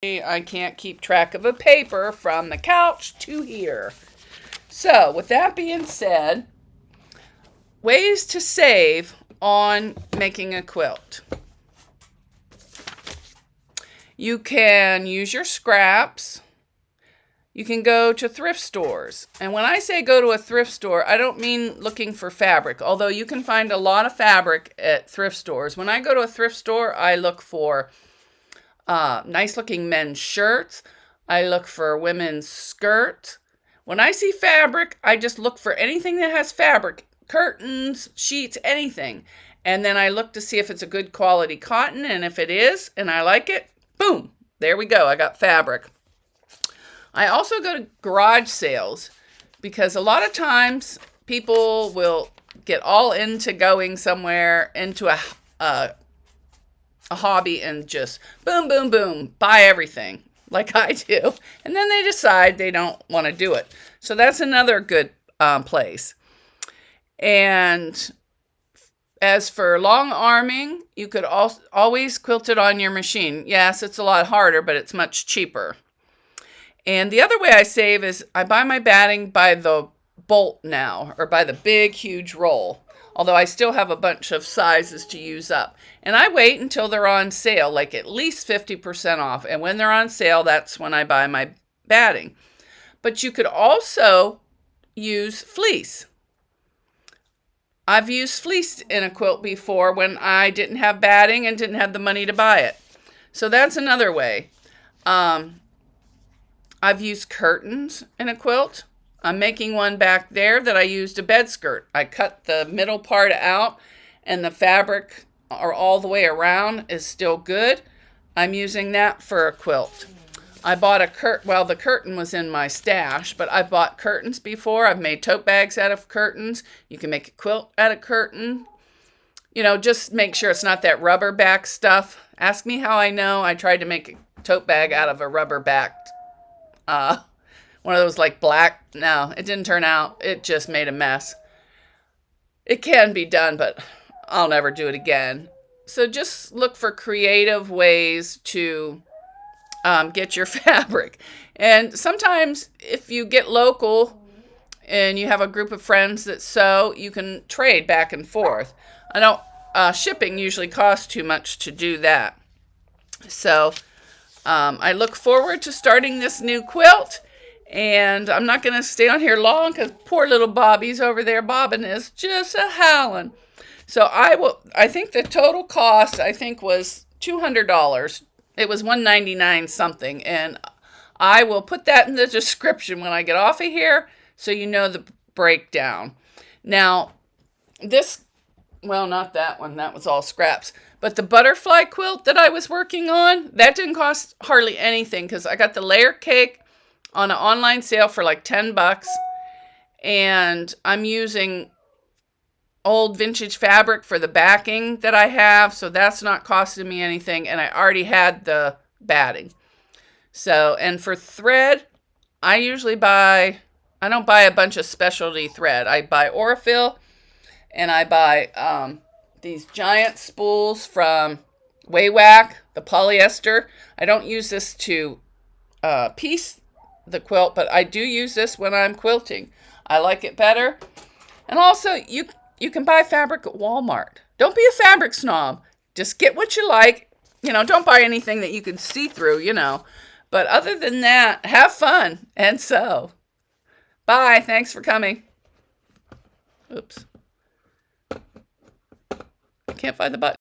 I can't keep track of a paper from the couch to here. So, with that being said, ways to save on making a quilt. You can use your scraps. You can go to thrift stores. And when I say go to a thrift store, I don't mean looking for fabric, although you can find a lot of fabric at thrift stores. When I go to a thrift store, I look for nice looking men's shirts. I look for women's skirts. When I see fabric, I just look for anything that has fabric, curtains, sheets, anything. And then I look to see if it's a good quality cotton. And if it is, and I like it, boom, there we go. I got fabric. I also go to garage sales because a lot of times people will get all into going somewhere into a hobby and just boom, boom, boom, buy everything like I do. And then they decide they don't want to do it. So that's another good place. And as for long arming, you could always quilt it on your machine. Yes, it's a lot harder, but it's much cheaper. And the other way I save is I buy my batting by the bolt now, or by the big, huge roll. Although I still have a bunch of sizes to use up. And I wait until they're on sale, like at least 50% off. And when they're on sale, that's when I buy my batting. But you could also use fleece. I've used fleece in a quilt before when I didn't have batting and didn't have the money to buy it. So that's another way. I've used curtains in a quilt. I'm making one back there that I used a bed skirt. I cut the middle part out and the fabric or all the way around is still good. I'm using that for a quilt. I bought the curtain was in my stash, but I've bought curtains before. I've made tote bags out of curtains. You can make a quilt out of curtain. You know, just make sure it's not that rubber back stuff. Ask me how I know. I tried to make a tote bag out of a rubber backed one of those like black. No, it didn't turn out. It just made a mess. It can be done, but I'll never do it again. So just look for creative ways to get your fabric. And sometimes if you get local and you have a group of friends that sew, you can trade back and forth. I don't, shipping usually costs too much to do that. So I look forward to starting this new quilt, and I'm not going to stay on here long because poor little Bobby's over there. Bobbin is just a howling. So I think the total cost, was $200. It was $199 something, and I will put that in the description when I get off of here so you know the breakdown. Now, not that one. That was all scraps. But the butterfly quilt that I was working on, that didn't cost hardly anything because I got the layer cake on an online sale for like $10. And I'm using old vintage fabric for the backing that I have. So that's not costing me anything. And I already had the batting. So, and for thread, I don't buy a bunch of specialty thread. I buy Orifil and I buy these giant spools from Waywack, the polyester. I don't use this to piece the quilt, but I do use this when I'm quilting. I like it better. And also, you can buy fabric at Walmart. Don't be a fabric snob. Just get what you like. You know, don't buy anything that you can see through, you know. But other than that, have fun and sew. Bye. Thanks for coming. Oops. I can't find the button.